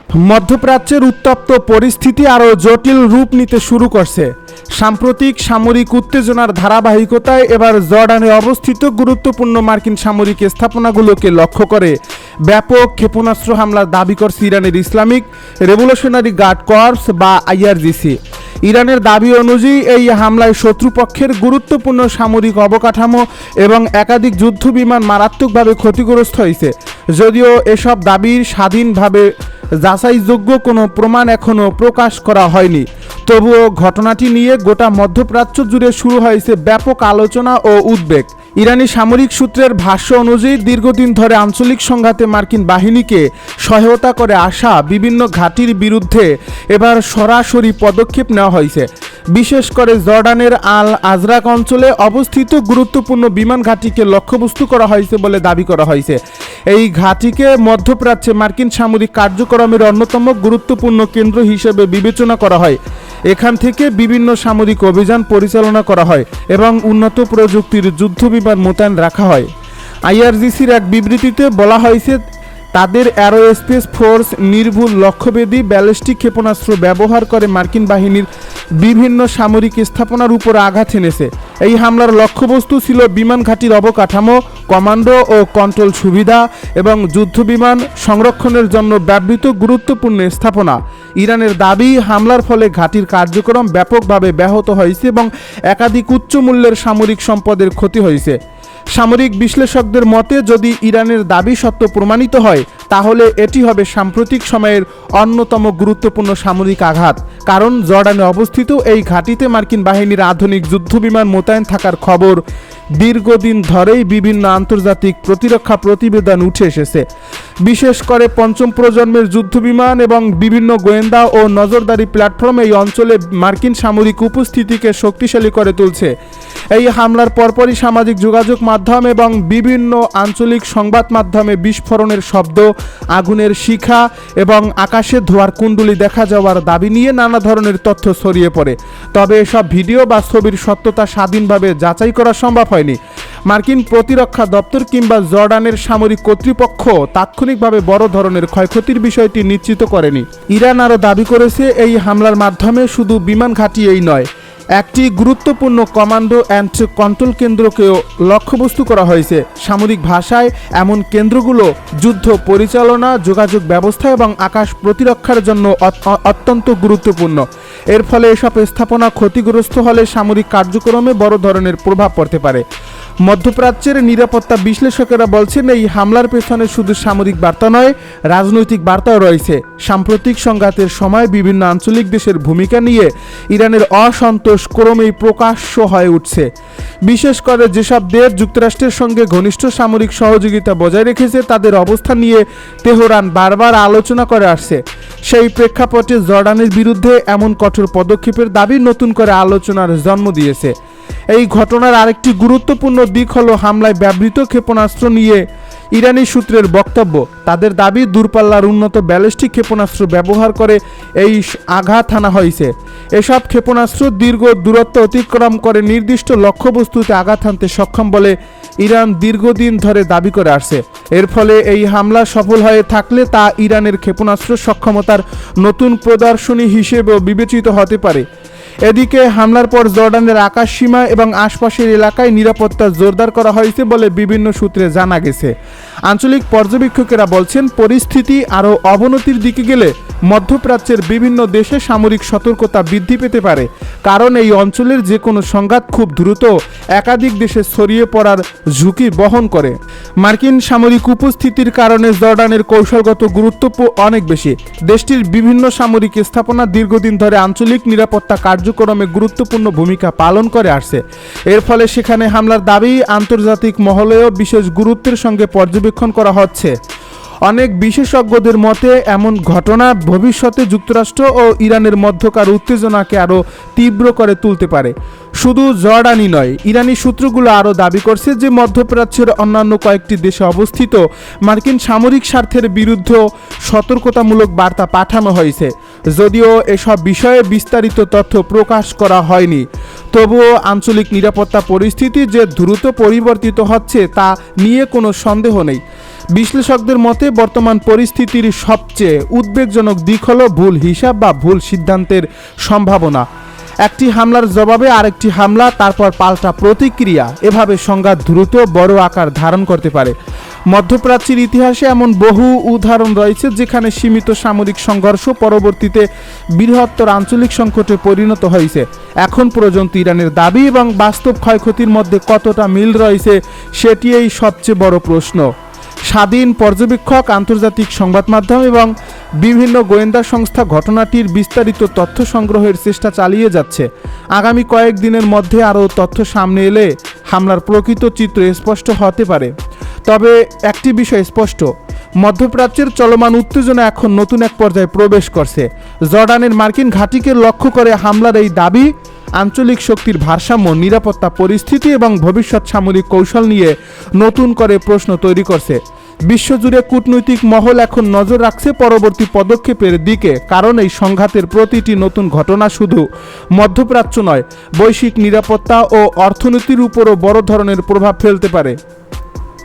মধ্যপ্রাচ্যের উত্তপ্ত পরিস্থিতি আরও জটিল রূপ নিতে শুরু করছে। সাম্প্রতিক সামরিক উত্তেজনার ধারাবাহিকতায় এবার জর্ডানে অবস্থিত গুরুত্বপূর্ণ মার্কিন সামরিক স্থাপনাগুলোকে লক্ষ্য করে ব্যাপক ক্ষেপণাস্ত্র হামলার দাবি করছে ইরানের ইসলামিক রেভলিউশনারি গার্ড কর্পস বা আইআরজিসি। ইরানের দাবি অনুযায়ী এই হামলায় শত্রুপক্ষের গুরুত্বপূর্ণ সামরিক অবকাঠামো এবং একাধিক যুদ্ধবিমান মারাত্মকভাবে ক্ষতিগ্রস্ত হয়েছে। যদিও এসব দাবির স্বাধীনভাবে যাচাইযোগ্য কোনো প্রমাণ এখনও প্রকাশ করা হয়নি, তবুও ঘটনাটি নিয়ে গোটা মধ্যপ্রাচ্য জুড়ে শুরু হয়েছে ব্যাপক আলোচনা ও উদ্বেগ। ইরানি সামরিক সূত্রের ভাষ্য অনুযায়ী দীর্ঘদিন ধরে আঞ্চলিক সংঘাতে মার্কিন বাহিনীকে সহায়তা করে আসা বিভিন্ন ঘাঁটির বিরুদ্ধে এবার সরাসরি পদক্ষেপ নেওয়া হয়েছে। বিশেষ করে জর্ডানের আল আজরাক অঞ্চলে অবস্থিত গুরুত্বপূর্ণ বিমান ঘাঁটিকে লক্ষ্যবস্তু করা হয়েছে বলে দাবি করা হয়েছে। এই ঘাঁটিকে মধ্যপ্রাচ্যে মার্কিন সামরিক কার্যক্রমের অন্যতম গুরুত্বপূর্ণ কেন্দ্র হিসেবে বিবেচনা করা হয়। এখান থেকে বিভিন্ন সামরিক অভিযান পরিচালনা করা হয় এবং উন্নত প্রযুক্তির যুদ্ধবিমান মোতায়েন রাখা হয়। আইআরজিসির এক বিবৃতিতে বলা হয়েছে, তাদের অ্যারোস্পেস ফোর্স নির্ভুল লক্ষ্যভেদী ব্যালিস্টিক ক্ষেপণাস্ত্র ব্যবহার করে মার্কিন বাহিনীর বিভিন্ন সামরিক স্থাপনার উপর আঘাত এনেছে। এই হামলার লক্ষ্যবস্তু ছিল বিমান ঘাঁটির অবকাঠামো, কমান্ডো ও কন্ট্রোল সুবিধা এবং যুদ্ধবিমান সংরক্ষণের জন্য ব্যবহৃত গুরুত্বপূর্ণ স্থাপনা। ইরানের দাবি, হামলার ফলে ঘাঁটির কার্যক্রম ব্যাপকভাবে ব্যাহত হয়েছে এবং একাধিক উচ্চ মূল্যের সামরিক সম্পদের ক্ষতি হয়েছে। সামরিক বিশ্লেষকদের মতে, যদি ইরানের দাবি সত্য প্রমাণিত হয় তাহলে এটি হবে সাম্প্রতিক সময়ের অন্যতম গুরুত্বপূর্ণ সামরিক আঘাত, কারণ জর্ডানে অবস্থিত এই ঘাঁটিতে মার্কিন বাহিনীর আধুনিক যুদ্ধবিমান মোতায়েন থাকার খবর দীর্ঘদিন ধরেই বিভিন্ন আন্তর্জাতিক প্রতিরক্ষা প্রতিবেদন উঠে এসেছে। বিশেষ করে পঞ্চম প্রজন্মের যুদ্ধবিমান এবং বিভিন্ন গোয়েন্দা ও নজরদারি প্ল্যাটফর্ম এই অঞ্চলে মার্কিন সামরিক উপস্থিতিকে শক্তিশালী করে তুলছে। এই হামলার পরপরই সামাজিক যোগাযোগ মাধ্যম এবং বিভিন্ন আঞ্চলিক সংবাদ মাধ্যমে বিস্ফোরণের শব্দ, আগুনের শিখা এবং আকাশে ধোঁয়ার কুণ্ডলী দেখা যাওয়ার দাবি নিয়ে নানা ধরনের তথ্য ছড়িয়ে পড়ে। তবে এসব ভিডিও বা ছবির সত্যতা স্বাধীনভাবে যাচাই করা সম্ভব হয়নি। মার্কিন প্রতিরক্ষা দপ্তর কিংবা জর্ডানের সামরিক কর্তৃপক্ষ তাৎক্ষণিকভাবে বড় ধরনের ক্ষয়ক্ষতির বিষয়টি নিশ্চিত করেনি। ইরান আরও দাবি করেছে, এই হামলার মাধ্যমে শুধু বিমান ঘাঁটি এই নয়, একটি গুরুত্বপূর্ণ কমান্ডো অ্যান্ড কন্ট্রোল কেন্দ্রকেও লক্ষ্যবস্তু করা হয়েছে। সামরিক ভাষায় এমন কেন্দ্রগুলো যুদ্ধ পরিচালনা, যোগাযোগ ব্যবস্থা এবং আকাশ প্রতিরক্ষার জন্য অত্যন্ত গুরুত্বপূর্ণ। এর ফলে এসব স্থাপনা ক্ষতিগ্রস্ত হলে সামরিক কার্যক্রমে বড় ধরনের প্রভাব পড়তে পারে। মধ্যপ্রাচ্যের নিরাপত্তা বিশ্লেষকেরা বলছেন, এই হামলার পেছনে শুধু সামরিক বার্তা নয়, রাজনৈতিক বার্তাও রয়েছে। সাম্প্রতিক সংঘাতের সময় বিভিন্ন আঞ্চলিক দেশের ভূমিকা নিয়ে ইরানের অসন্তোষ ক্রমেই প্রকাশ্য হয়ে উঠছে। বিশেষ করে যেসব দেশ যুক্তরাষ্ট্রের সঙ্গে ঘনিষ্ঠ সামরিক সহযোগিতা বজায় রেখেছে, তাদের অবস্থান নিয়ে তেহরান বারবার আলোচনা করে আসছে। সেই প্রেক্ষাপটে জর্ডানের বিরুদ্ধে এমন কঠোর পদক্ষেপের দাবি নতুন করে আলোচনার জন্ম দিয়েছে। এই ঘটনার আরেকটি গুরুত্বপূর্ণ দিক হলো হামলায় ব্যবহৃত ক্ষেপণাস্ত্র নিয়ে ইরানি সূত্রের বক্তব্য। তাদের দাবি, দূরপাল্লার উন্নত ব্যালিস্টিক ক্ষেপণাস্ত্র ব্যবহার করে এই আঘাত হানা হয়েছে। এসব ক্ষেপণাস্ত্র দীর্ঘ দূরত্ব অতিক্রম করে নির্দিষ্ট লক্ষ্যবস্তুতে আঘাত হানতে সক্ষম বলে ইরান দীর্ঘদিন ধরে দাবি করে আসছে। এর ফলে এই হামলা সফল হয়ে থাকলে তা ইরানের ক্ষেপণাস্ত্র সক্ষমতার নতুন প্রদর্শনী হিসেবেও বিবেচিত হতে পারে। এদিকে হামলার পর জর্ডানের আকাশ সীমা এবং আশপাশের এলাকায় নিরাপত্তা জোরদার করা হয়েছে বলে বিভিন্ন সূত্রে জানা গেছে। আঞ্চলিক পর্যবেক্ষকেরা বলছেন, পরিস্থিতি আরও অবনতির দিকে গেলে মধ্যপ্রাচ্যের বিভিন্ন দেশে সামরিক সতর্কতা বৃদ্ধি পেতে পারে, কারণ এই অঞ্চলের যে কোনো সংঘাত খুব দ্রুত একাধিক দেশে ছড়িয়ে পড়ার ঝুঁকি বহন করে। মার্কিন সামরিক উপস্থিতির কারণে জর্ডানের কৌশলগত গুরুত্ব অনেক বেশি। দেশটির বিভিন্ন সামরিক স্থাপনা দীর্ঘদিন ধরে আঞ্চলিক নিরাপত্তা কার্যক্রমে গুরুত্বপূর্ণ ভূমিকা পালন করে আসছে। এর ফলে সেখানে হামলার দাবি আন্তর্জাতিক মহলেও বিশেষ গুরুত্বের সঙ্গে পর্যবেক্ষণ করা হচ্ছে। অনেক বিশেষজ্ঞদের মতে এমন ঘটনা ভবিষ্যতে যুক্তরাষ্ট্র ও ইরানের মধ্যকার উত্তেজনাকে আরও তীব্র করে তুলতে পারে। শুধু জর্ডানই নয়, ইরানি সূত্রগুলো আরও দাবি করছে যে মধ্যপ্রাচ্যের অন্যান্য কয়েকটি দেশে অবস্থিত মার্কিন সামরিক স্বার্থের বিরুদ্ধেও সতর্কতামূলক বার্তা পাঠানো হয়েছে। যদিও এসব বিষয়ে বিস্তারিত তথ্য প্রকাশ করা হয়নি, তবুও আঞ্চলিক নিরাপত্তা পরিস্থিতি যে দ্রুত পরিবর্তিত হচ্ছে তা নিয়ে কোনো সন্দেহ নেই। বিশ্লেষকদের মতে বর্তমান পরিস্থিতির সবচেয়ে উদ্বেগজনক দিক হলো ভুল হিসাব বা ভুল সিদ্ধান্তের সম্ভাবনা। একটি হামলার জবাবে আরেকটি হামলা, তারপর পাল্টা প্রতিক্রিয়া, এভাবে সংঘাত দ্রুত বড় আকার ধারণ করতে পারে। মধ্যপ্রাচ্যের ইতিহাসে এমন বহু উদাহরণ রয়েছে যেখানে সীমিত সামরিক সংঘর্ষ পরবর্তীতে বৃহত্তর আঞ্চলিক সংকটে পরিণত হয়েছে। এখন পর্যন্ত ইরানের দাবি এবং বাস্তব ক্ষয়ক্ষতির মধ্যে কতটা মিল রয়েছে সেটি এই সবচেয়ে বড় প্রশ্ন। স্বাধীন পর্যবেক্ষক, আন্তর্জাতিক সংবাদ মাধ্যম এবং বিভিন্ন গোয়েন্দা সংস্থা ঘটনাটির বিস্তারিত তথ্য সংগ্রহের চেষ্টা চালিয়ে যাচ্ছে। আগামী কয়েকদিনের মধ্যে আরও তথ্য সামনে এলে হামলার প্রকৃত চিত্র স্পষ্ট হতে পারে। তবে একটি বিষয় স্পষ্ট, মধ্যপ্রাচ্যের চলমান উত্তেজনা এখন নতুন এক পর্যায়ে প্রবেশ করছে। জর্ডানের মার্কিন ঘাঁটিকে লক্ষ্য করে হামলার এই দাবি আঞ্চলিক শক্তির ভারসাম্য, নিরাপত্তা পরিস্থিতি এবং ভবিষ্যৎ সামরিক কৌশল নিয়ে নতুন করে প্রশ্ন তৈরি করছে। বিশ্বজুড়ে কূটনৈতিক মহল এখন নজর রাখছে পরবর্তী পদক্ষেপের দিকে, কারণ এই সংঘাতের প্রতিটি নতুন ঘটনা শুধু মধ্যপ্রাচ্য নয়, বৈশ্বিক নিরাপত্তা ও অর্থনীতির উপরও বড় ধরনের প্রভাব ফেলতে পারে।